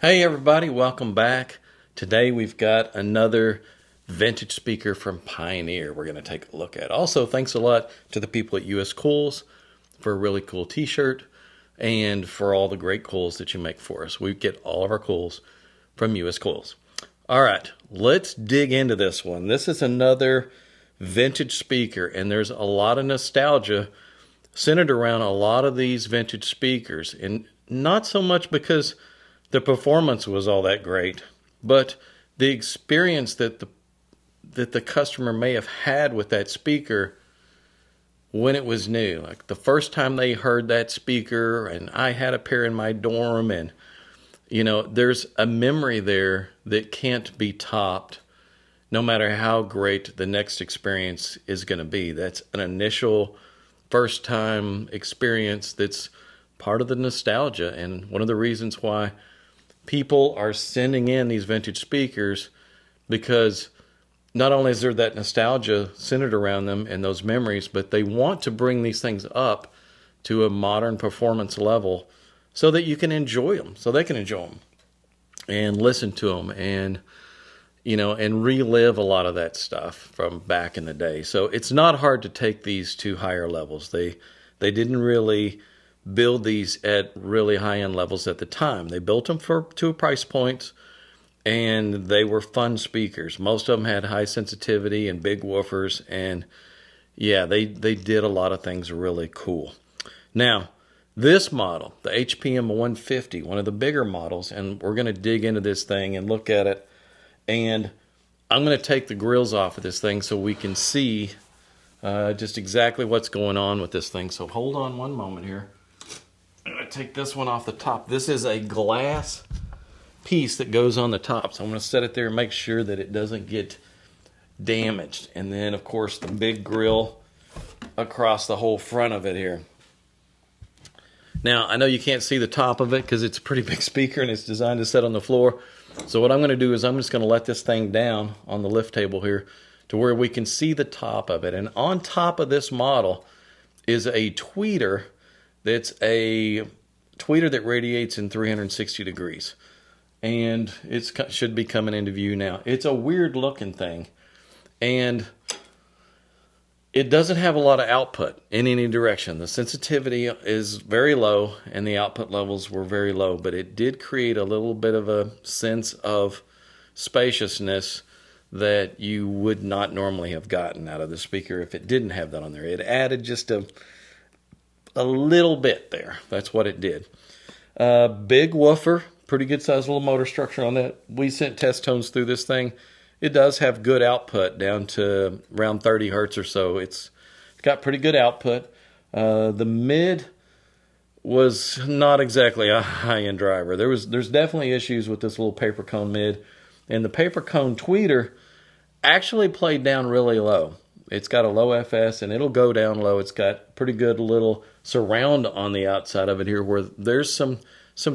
Hey everybody, welcome back. Today we've got another vintage speaker from Pioneer we're going to take a look at. Also, thanks a lot to the people at US Cools for a really cool t-shirt and for all the great cools that you make for us. We get all of our cools from US Cools. All right, let's dig into this one. This is another vintage speaker, and there's a lot of nostalgia centered around a lot of these vintage speakers, and not so much because the performance was all that great, but the experience that the customer may have had with that speaker when it was new. Like the first time they heard that speaker, and I had a pair in my dorm, and there's a memory there that can't be topped no matter how great the next experience is going to be. That's an initial first time experience that's part of the nostalgia, and one of the reasons why people are sending in these vintage speakers, because not only is there that nostalgia centered around them and those memories, but they want to bring these things up to a modern performance level so that you can enjoy them, so they can enjoy them and listen to them and and relive a lot of that stuff from back in the day. So it's not hard to take these to higher levels. They didn't really build these at really high-end levels at the time. They built them to a price point, and they were fun speakers. Most of them had high sensitivity and big woofers, and yeah, they did a lot of things really cool. Now, this model, the HPM-150, one of the bigger models, and we're going to dig into this thing and look at it, and I'm going to take the grills off of this thing so we can see just exactly what's going on with this thing. So hold on one moment here. I'm going to take this one off the top. This is a glass piece that goes on the top. So I'm going to set it there and make sure that it doesn't get damaged. And then, of course, the big grill across the whole front of it here. Now, I know you can't see the top of it because it's a pretty big speaker and it's designed to sit on the floor. So what I'm going to do is I'm just going to let this thing down on the lift table here to where we can see the top of it. And on top of this model is a tweeter. That's a tweeter that radiates in 360 degrees. And it should be coming into view now. It's a weird looking thing. And it doesn't have a lot of output in any direction. The sensitivity is very low and the output levels were very low. But it did create a little bit of a sense of spaciousness that you would not normally have gotten out of the speaker if it didn't have that on there. It added just a little bit there. That's what it did. Big woofer, pretty good size little motor structure on that. We sent test tones through this thing. It does have good output down to around 30 hertz or so. It's got pretty good output. The mid was not exactly a high-end driver. There's definitely issues with this little paper cone mid, and the paper cone tweeter actually played down really low. It's got a low FS, and it'll go down low. It's got pretty good little surround on the outside of it here where there's some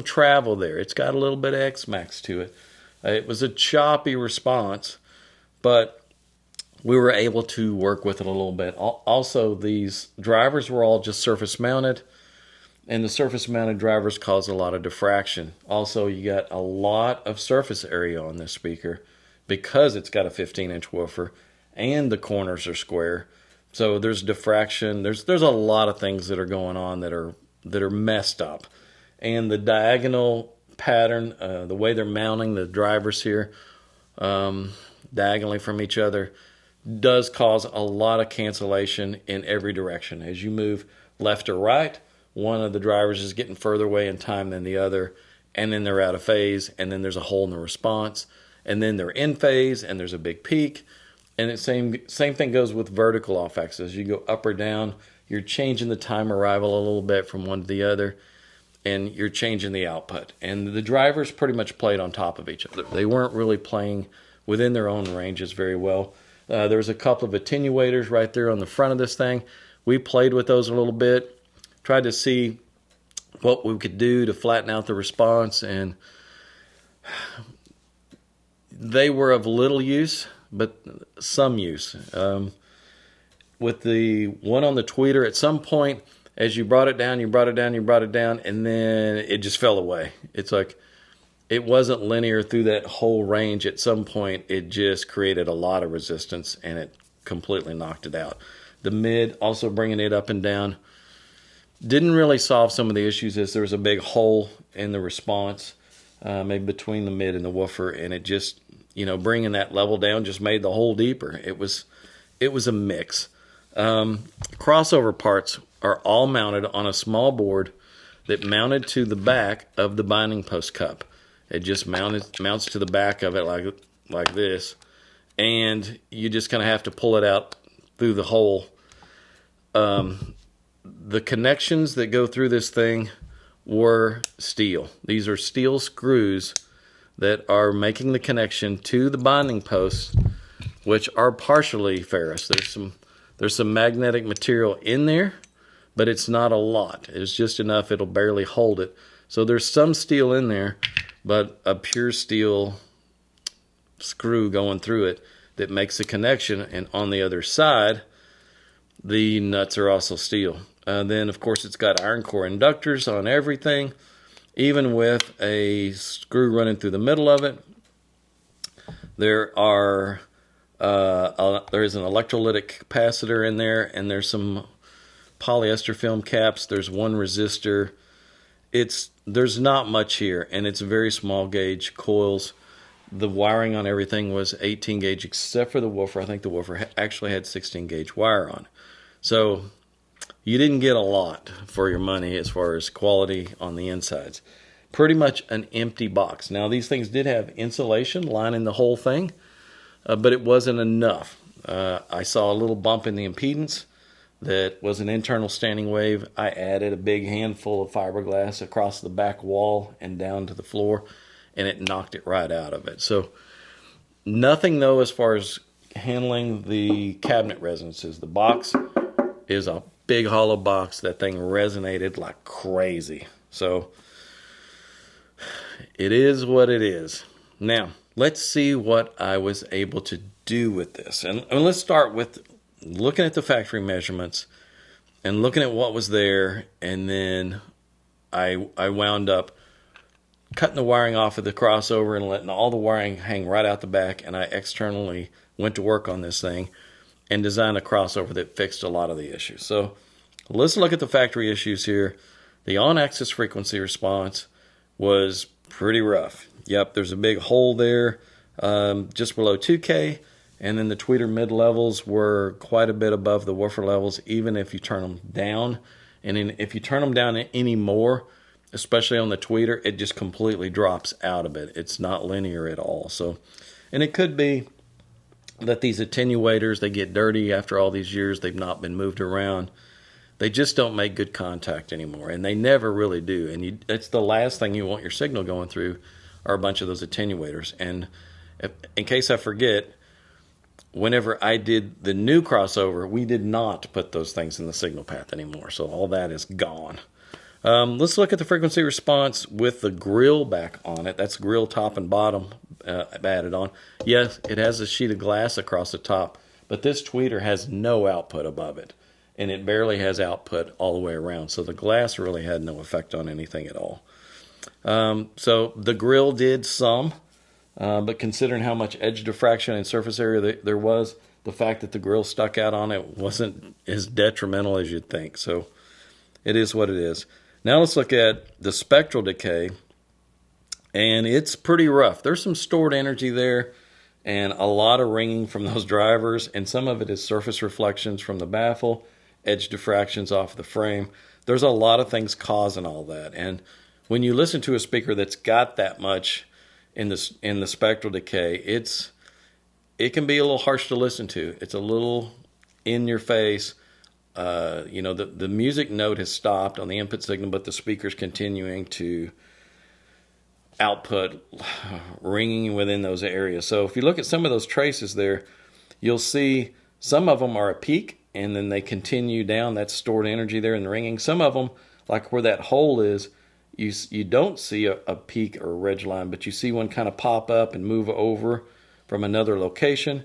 travel there. It's got a little bit of X-Max to it. It was a choppy response, but we were able to work with it a little bit. Also, these drivers were all just surface-mounted, and the surface-mounted drivers cause a lot of diffraction. Also, you got a lot of surface area on this speaker because it's got a 15-inch woofer, and the corners are square, so there's diffraction. There's a lot of things that are going on that are messed up, and the diagonal pattern, the way they're mounting the drivers here diagonally from each other, does cause a lot of cancellation in every direction. As you move left or right, one of the drivers is getting further away in time than the other, and then they're out of phase, and then there's a hole in the response, and then they're in phase, and there's a big peak. And the same thing goes with vertical off axis. You go up or down, you're changing the time arrival a little bit from one to the other, and you're changing the output. And the drivers pretty much played on top of each other. They weren't really playing within their own ranges very well. There was a couple of attenuators right there on the front of this thing. We played with those a little bit, tried to see what we could do to flatten out the response, and they were of little use, but some use. With the one on the tweeter, at some point, as you brought it down, and then it just fell away. It's like it wasn't linear through that whole range. At some point, it just created a lot of resistance, and it completely knocked it out. The mid, also bringing it up and down, didn't really solve some of the issues, as there was a big hole in the response, maybe between the mid and the woofer, and it just, bringing that level down just made the hole deeper. It was a mix. Crossover parts are all mounted on a small board that mounted to the back of the binding post cup. It just mounts to the back of it like this, and you just kind of have to pull it out through the hole. The connections that go through this thing were steel. These are steel screws that are making the connection to the binding posts, which are partially ferrous. There's some magnetic material in there, but it's not a lot. It's just enough, it'll barely hold it. So there's some steel in there, but a pure steel screw going through it that makes the connection, and on the other side, the nuts are also steel. Then, of course, it's got iron core inductors on everything, even with a screw running through the middle of it. There is an electrolytic capacitor in there, and there's some polyester film caps. There's one resistor. There's not much here, and it's very small gauge coils. The wiring on everything was 18 gauge except for the woofer. I think the woofer actually had 16 gauge wire on. So you didn't get a lot for your money as far as quality on the insides. Pretty much an empty box. Now, these things did have insulation lining the whole thing, but it wasn't enough. I saw a little bump in the impedance that was an internal standing wave. I added a big handful of fiberglass across the back wall and down to the floor, and it knocked it right out of it. So nothing, though, as far as handling the cabinet resonances. The box is a big hollow box. That thing resonated like crazy. So it is what it is. Now, let's see what I was able to do with this. And let's start with looking at the factory measurements and looking at what was there. And then I wound up cutting the wiring off of the crossover and letting all the wiring hang right out the back. And I externally went to work on this thing and designed a crossover that fixed a lot of the issues. So let's look at the factory issues here. The on-axis frequency response was pretty rough. Yep, there's a big hole there just below 2K, and then the tweeter mid-levels were quite a bit above the woofer levels, even if you turn them down. And then if you turn them down any more, especially on the tweeter, it just completely drops out of it. It's not linear at all. So, and it could be that these attenuators, they get dirty after all these years. They've not been moved around. They just don't make good contact anymore, and they never really do. And it's the last thing you want your signal going through are a bunch of those attenuators. And in case I forget, whenever I did the new crossover, we did not put those things in the signal path anymore. So all that is gone. Let's look at the frequency response with the grill back on it. That's grill top and bottom added on. Yes, it has a sheet of glass across the top, but this tweeter has no output above it, and it barely has output all the way around. So the glass really had no effect on anything at all. So the grill did some, but considering how much edge diffraction and surface area there was, the fact that the grill stuck out on it wasn't as detrimental as you'd think. So it is what it is. Now let's look at the spectral decay, and it's pretty rough. There's some stored energy there and a lot of ringing from those drivers, and some of it is surface reflections from the baffle, edge diffractions off the frame. There's a lot of things causing all that, and when you listen to a speaker that's got that much in the spectral decay, it can be a little harsh to listen to. It's a little in your face. The music note has stopped on the input signal, but the speaker's continuing to output ringing within those areas. So if you look at some of those traces there, you'll see some of them are a peak, and then they continue down. That's stored energy there in the ringing. Some of them, like where that hole is, you don't see a peak or a ridge line, but you see one kind of pop up and move over from another location.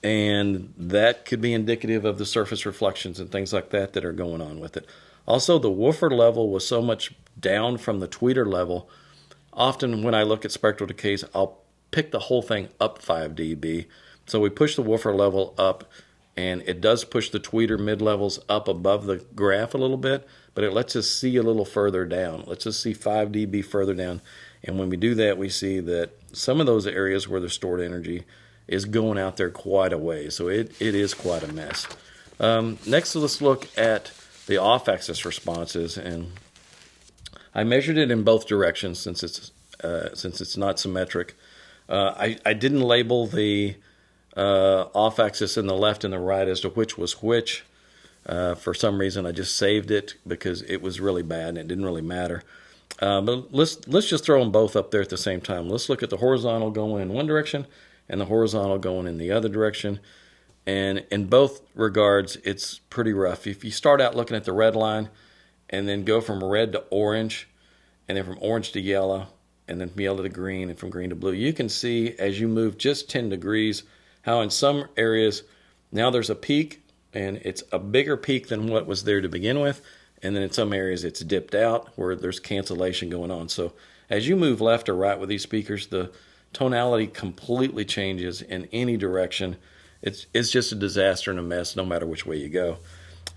And that could be indicative of the surface reflections and things like that are going on with it. Also, the woofer level was so much down from the tweeter level, often when I look at spectral decays, I'll pick the whole thing up 5 dB. So we push the woofer level up, and it does push the tweeter mid-levels up above the graph a little bit, but it lets us see a little further down. It lets us see 5 dB further down. And when we do that, we see that some of those areas where the stored energy is going out there quite a way. So it is quite a mess. Next, let's look at the off-axis responses. And I measured it in both directions since it's not symmetric. I didn't label the off-axis in the left and the right as to which was which. For some reason, I just saved it because it was really bad and it didn't really matter. But let's just throw them both up there at the same time. Let's look at the horizontal going in one direction and the horizontal going in the other direction. And in both regards, it's pretty rough. If you start out looking at the red line and then go from red to orange, and then from orange to yellow, and then from yellow to green, and from green to blue, you can see as you move just 10 degrees how in some areas now there's a peak, and it's a bigger peak than what was there to begin with. And then in some areas it's dipped out where there's cancellation going on. So as you move left or right with these speakers, the tonality completely changes in any direction. It's just a disaster and a mess no matter which way you go.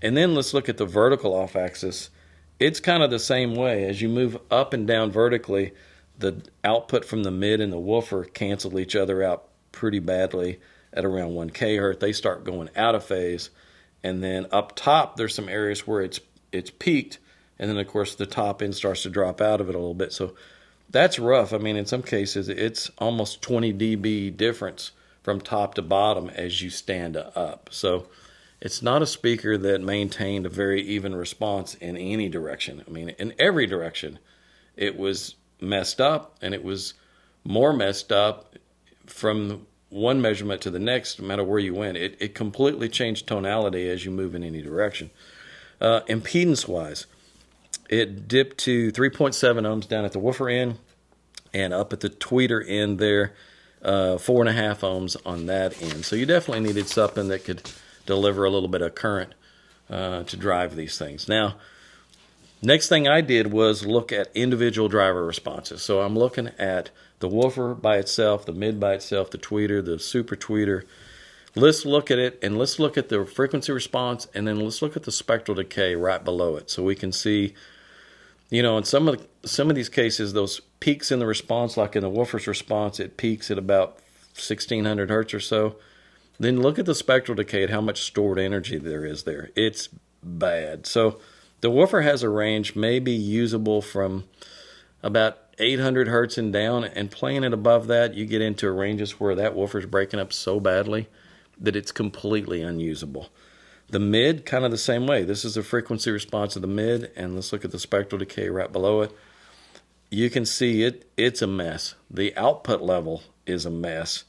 And then let's look at the vertical off-axis. It's kind of the same way. As you move up and down vertically, the output from the mid and the woofer cancel each other out pretty badly at around 1 kHz. They start going out of phase. And then up top, there's some areas where it's peaked, and then of course the top end starts to drop out of it a little bit. So that's rough. I mean, in some cases it's almost 20 dB difference from top to bottom as you stand up. So it's not a speaker that maintained a very even response in any direction. I mean, in every direction it was messed up, and it was more messed up from one measurement to the next no matter where you went. It completely changed tonality as you move in any direction. Impedance-wise, it dipped to 3.7 ohms down at the woofer end, and up at the tweeter end there, 4.5 ohms on that end. So you definitely needed something that could deliver a little bit of current to drive these things. Now, next thing I did was look at individual driver responses. So I'm looking at the woofer by itself, the mid by itself, the tweeter, the super tweeter. Let's look at it, and let's look at the frequency response, and then let's look at the spectral decay right below it, so we can see, you know, in some of these cases, those peaks in the response, like in the woofer's response, it peaks at about 1600 hertz or so. Then look at the spectral decay and how much stored energy there is there. It's bad. So the woofer has a range maybe usable from about 800 hertz and down, and playing it above that, you get into ranges where that woofer's breaking up so badly that it's completely unusable. The mid, kind of the same way. This is the frequency response of the mid, and let's look at the spectral decay right below it. You can see it's a mess. The output level is a mess.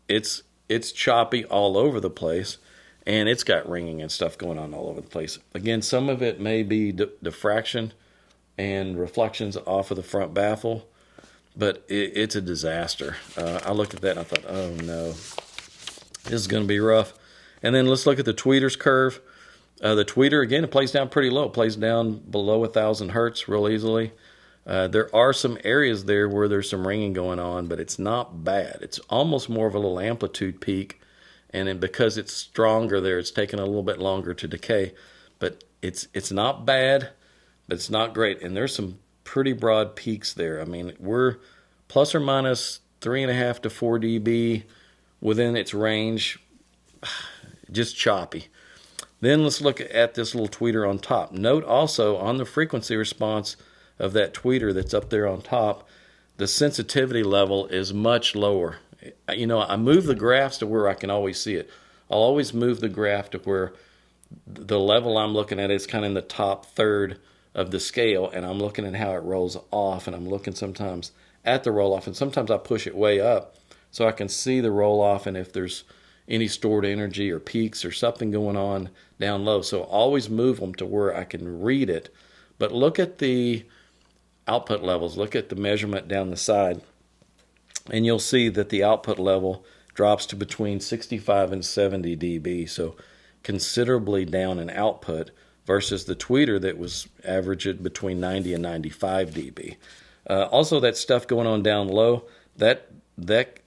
It's choppy all over the place, and it's got ringing and stuff going on all over the place. Again, some of it may be diffraction and reflections off of the front baffle, but it's a disaster. I looked at that and I thought, oh no, this is going to be rough. And then let's look at the tweeter's curve. The tweeter, again, it plays down pretty low. It plays down below 1000 hertz real easily. There are some areas there where there's some ringing going on, but it's not bad. It's almost more of a little amplitude peak, and then because it's stronger there, it's taking a little bit longer to decay. But it's not bad, but it's not great. And there's some pretty broad peaks there. I mean, we're plus or minus 3.5 to 4 dB within its range, just choppy. Then let's look at this little tweeter on top. Note also on the frequency response of that tweeter that's up there on top, the sensitivity level is much lower. You know, I move the graphs to where I can always see it. I'll always move the graph to where the level I'm looking at is kind of in the top third of the scale, and I'm looking at how it rolls off, and I'm looking sometimes at the roll off, and sometimes I push it way up so I can see the roll off and if there's any stored energy or peaks or something going on down low. So always move them to where I can read it. But look at the output levels. Look at the measurement down the side, and you'll see that the output level drops to between 65 and 70 dB, so considerably down in output versus the tweeter that was averaged between 90 and 95 dB. Also, that stuff going on down low, that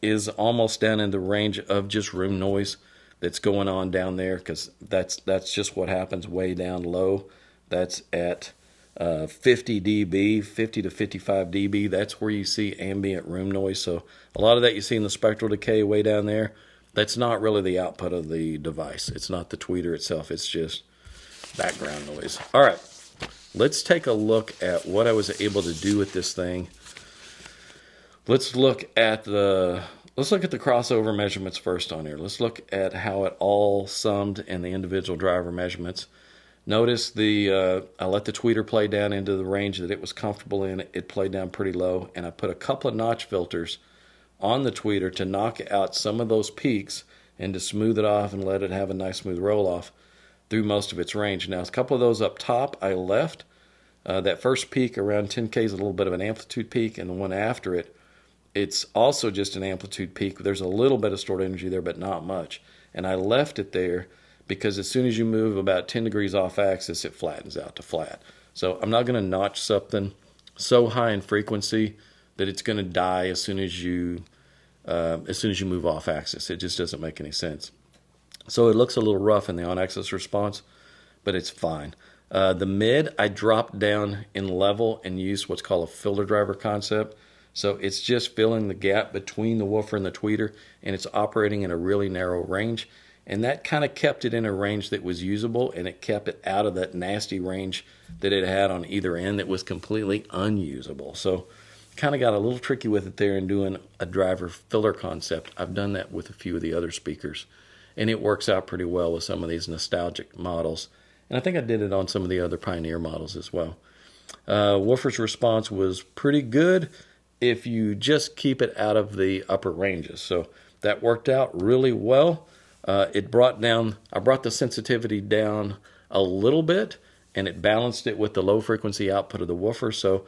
is almost down in the range of just room noise that's going on down there, because that's just what happens way down low. That's at 50 dB, 50 to 55 dB. That's where you see ambient room noise. So a lot of that you see in the spectral decay way down there, that's not really the output of the device. It's not the tweeter itself. It's just background noise. All right, let's take a look at what I was able to do with this thing. Let's look at the crossover measurements first on here. Let's look at how it all summed and the individual driver measurements. Notice I let the tweeter play down into the range that it was comfortable in. It played down pretty low, and I put a couple of notch filters on the tweeter to knock out some of those peaks and to smooth it off and let it have a nice smooth roll off through most of its range. Now, a couple of those up top I left. That first peak around 10K is a little bit of an amplitude peak, and the one after it, it's also just an amplitude peak. There's a little bit of stored energy there, but not much. And I left it there because as soon as you move about 10 degrees off axis, it flattens out to flat. So I'm not going to notch something so high in frequency that it's going to die as soon as you move off axis. It just doesn't make any sense. So it looks a little rough in the on-axis response, but it's fine. The mid, I dropped down in level and used what's called a filter driver concept. So it's just filling the gap between the woofer and the tweeter, and it's operating in a really narrow range. And that kind of kept it in a range that was usable, and it kept it out of that nasty range that it had on either end that was completely unusable. So kind of got a little tricky with it there in doing a driver filter concept. I've done that with a few of the other speakers, and it works out pretty well with some of these nostalgic models. And I think I did it on some of the other Pioneer models as well. Woofer's response was pretty good if you just keep it out of the upper ranges. So that worked out really well. I brought the sensitivity down a little bit, and it balanced it with the low frequency output of the woofer. So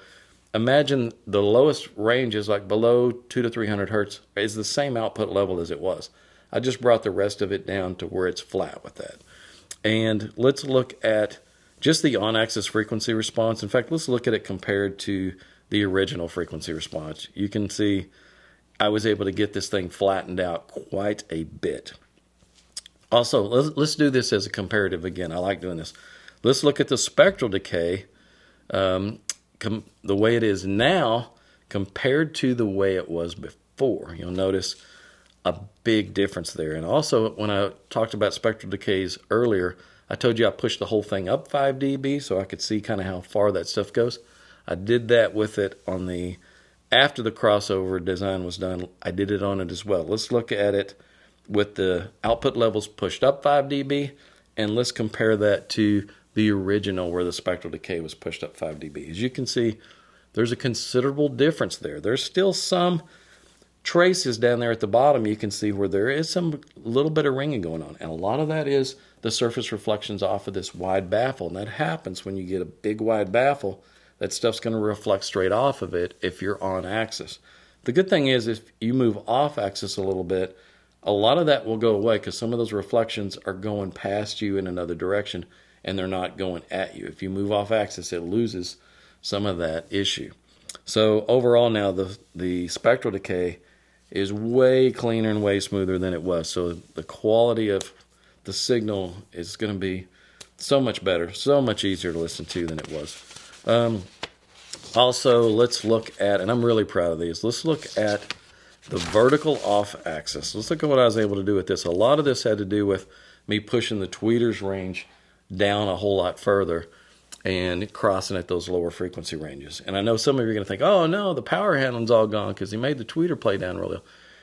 imagine the lowest range is like below 200 to 300 hertz is the same output level as it was. I just brought the rest of it down to where it's flat with that. And let's look at just the on-axis frequency response. In fact, let's look at it compared to the original frequency response. You can see I was able to get this thing flattened out quite a bit. Also, let's do this as a comparative again. I like doing this. Let's look at the spectral decay, the way it is now compared to the way it was before. You'll notice a big difference there. And also, when I talked about spectral decays earlier, I told you I pushed the whole thing up 5 dB so I could see kind of how far that stuff goes. I did that with it on after the crossover design was done, I did it on it as well. Let's look at it with the output levels pushed up 5 dB, and let's compare that to the original where the spectral decay was pushed up 5 dB. As you can see, there's a considerable difference there. There's still some traces down there at the bottom. You can see where there is some little bit of ringing going on, and a lot of that is the surface reflections off of this wide baffle, and that happens when you get a big wide baffle. That stuff's going to reflect straight off of it if you're on axis. The good thing is if you move off axis a little bit, a lot of that will go away because some of those reflections are going past you in another direction and they're not going at you. If you move off axis, it loses some of that issue. So overall now the spectral decay is way cleaner and way smoother than it was. So the quality of the signal is going to be so much better, so much easier to listen to than it was. Also, let's look at, and I'm really proud of these, let's look at the vertical off axis. Let's look at what I was able to do with this. A lot of this had to do with me pushing the tweeter's range down a whole lot further and crossing at those lower frequency ranges. And I know some of you are going to think, oh no, the power handling's all gone because he made the tweeter play down really low.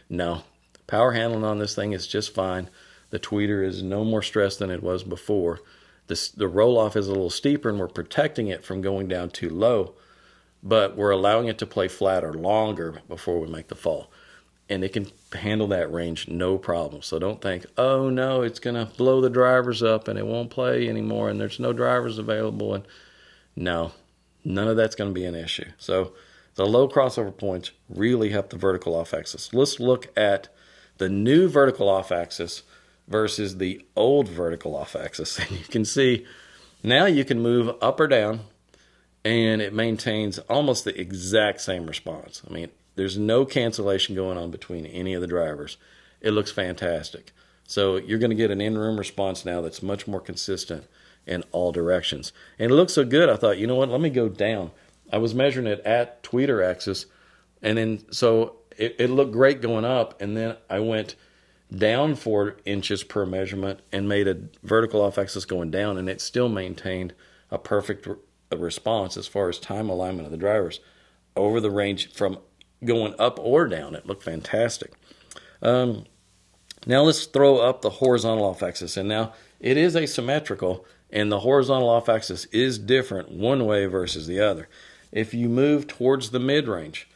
No, power handling on this thing is just fine. The tweeter is no more stressed than it was before. The roll-off is a little steeper, and we're protecting it from going down too low, but we're allowing it to play flatter longer before we make the fall. And it can handle that range no problem. So don't think, oh no, it's going to blow the drivers up and it won't play anymore and there's no drivers available. And no, none of that's going to be an issue. So the low crossover points really help the vertical off-axis. Let's look at the new vertical off-axis versus the old vertical off-axis. And you can see now you can move up or down and it maintains almost the exact same response. I mean, there's no cancellation going on between any of the drivers. It looks fantastic. So you're going to get an in-room response now that's much more consistent in all directions. And it looks so good, I thought, you know what, let me go down. I was measuring it at tweeter axis, and then so it looked great going up, and then I went down 4 inches per measurement and made a vertical off axis going down, and it still maintained a perfect response as far as time alignment of the drivers over the range from going up or down. It looked fantastic. Now let's throw up the horizontal off axis, and now it is asymmetrical, and the horizontal off axis is different one way versus the other. If you move towards the mid-range,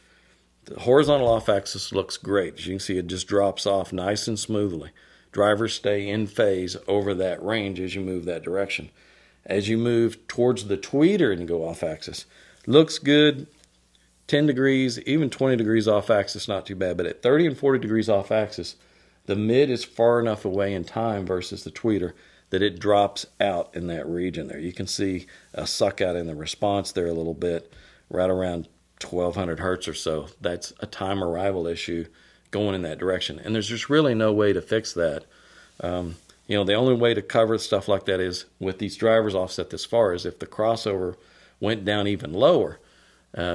the horizontal off axis looks great. As you can see, it just drops off nice and smoothly. Drivers stay in phase over that range as you move that direction. As you move towards the tweeter and go off axis, looks good. 10 degrees, even 20 degrees off axis, not too bad. But at 30 and 40 degrees off axis, the mid is far enough away in time versus the tweeter that it drops out in that region there. You can see a suck out in the response there a little bit, right around 1200 hertz or so. That's a time arrival issue going in that direction. And there's just really no way to fix that. The only way to cover stuff like that is with these drivers offset this far is if the crossover went down even lower,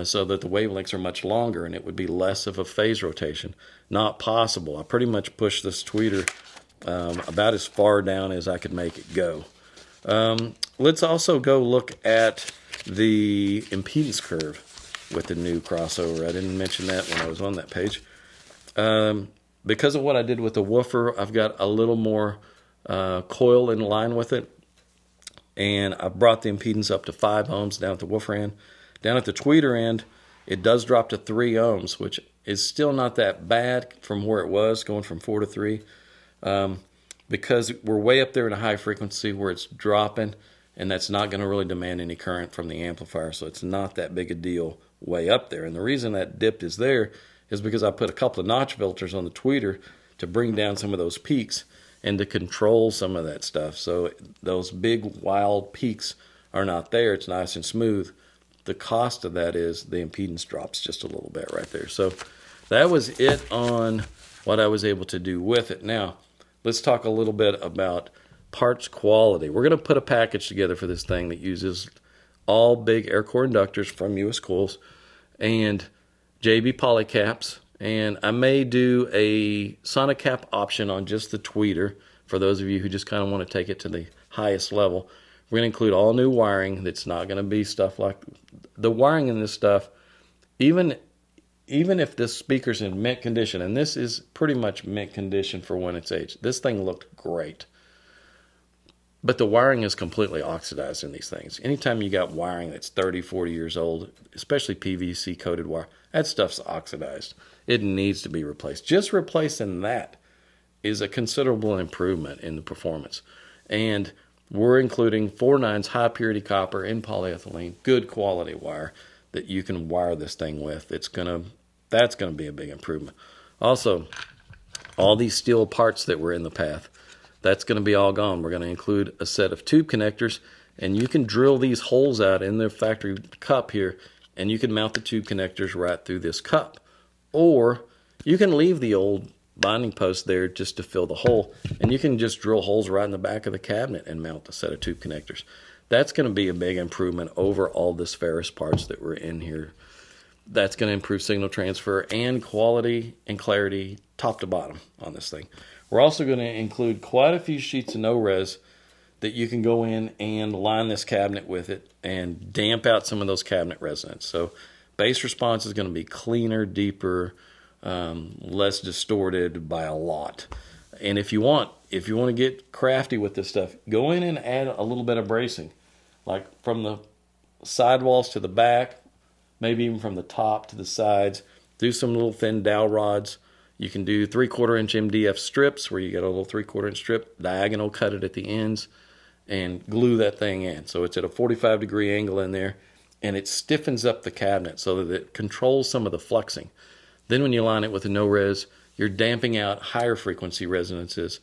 so that the wavelengths are much longer and it would be less of a phase rotation. Not possible. I pretty much pushed this tweeter about as far down as I could make it go. Let's also go look at the impedance curve with the new crossover. I didn't mention that when I was on that page. Because of what I did with the woofer, I've got a little more coil in line with it, and I've brought the impedance up to 5 ohms down at the woofer end. Down at the tweeter end, it does drop to 3 ohms, which is still not that bad from where it was, going from 4 to 3, because we're way up there in a high frequency where it's dropping, and that's not going to really demand any current from the amplifier, so it's not that big a deal way up there. And the reason that dip is there is because I put a couple of notch filters on the tweeter to bring down some of those peaks and to control some of that stuff. So those big wild peaks are not there. It's nice and smooth. The cost of that is the impedance drops just a little bit right there. So that was it on what I was able to do with it. Now, let's talk a little bit about parts quality. We're going to put a package together for this thing that uses all big air core inductors from US Coils and JB polycaps, and I may do a Sonicap option on just the tweeter for those of you who just kind of want to take it to the highest level. We're going to include all new wiring. That's not going to be stuff like the wiring in this stuff, even if this speaker's in mint condition, and this is pretty much mint condition for when it's aged. This thing looked great. But the wiring is completely oxidized in these things. Anytime you got wiring that's 30, 40 years old, especially PVC-coated wire, that stuff's oxidized. It needs to be replaced. Just replacing that is a considerable improvement in the performance. And we're including 4/9 high-purity copper in polyethylene, good quality wire that you can wire this thing with. That's gonna be a big improvement. Also, all these steel parts that were in the path, that's going to be all gone. We're going to include a set of tube connectors, and you can drill these holes out in the factory cup here, and you can mount the tube connectors right through this cup. Or you can leave the old binding post there just to fill the hole, and you can just drill holes right in the back of the cabinet and mount a set of tube connectors. That's going to be a big improvement over all this ferrous parts that were in here. That's going to improve signal transfer and quality and clarity top to bottom on this thing. We're also going to include quite a few sheets of no-res that you can go in and line this cabinet with it and damp out some of those cabinet resonance. So bass response is going to be cleaner, deeper, less distorted by a lot. And if you want to get crafty with this stuff, go in and add a little bit of bracing, like from the sidewalls to the back, maybe even from the top to the sides. Do some little thin dowel rods. You can do 3/4 inch MDF strips where you get a little 3/4 inch strip, diagonal cut it at the ends, and glue that thing in. So it's at a 45-degree angle in there, and it stiffens up the cabinet so that it controls some of the fluxing. Then when you line it with a no-res, you're damping out higher frequency resonances,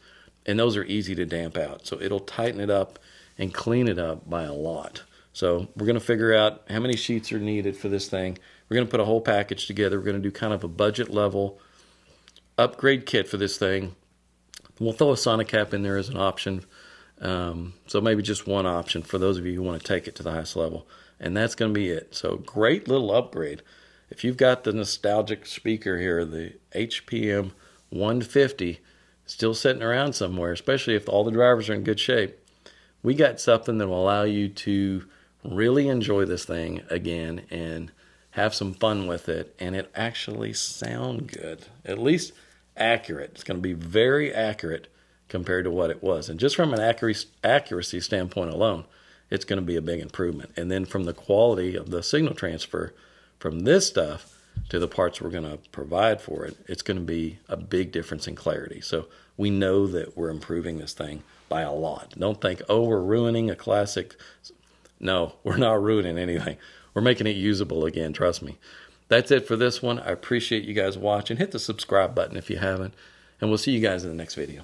and those are easy to damp out. So it'll tighten it up and clean it up by a lot. So we're going to figure out how many sheets are needed for this thing. We're going to put a whole package together. We're going to do kind of a budget level upgrade kit for this thing. We'll throw a Sonic cap in there as an option. So maybe just one option for those of you who want to take it to the highest level. And that's going to be it. So great little upgrade. If you've got the nostalgic speaker here, the HPM-150, still sitting around somewhere, especially if all the drivers are in good shape, we got something that will allow you to really enjoy this thing again and have some fun with it, and it actually sound good, at least accurate. It's going to be very accurate compared to what it was. And just from an accuracy standpoint alone, it's going to be a big improvement. And then from the quality of the signal transfer from this stuff to the parts we're going to provide for it, it's going to be a big difference in clarity. So we know that we're improving this thing by a lot. Don't think, oh, we're ruining a classic. No, we're not ruining anything. We're making it usable again, trust me. That's it for this one. I appreciate you guys watching. Hit the subscribe button if you haven't, and we'll see you guys in the next video.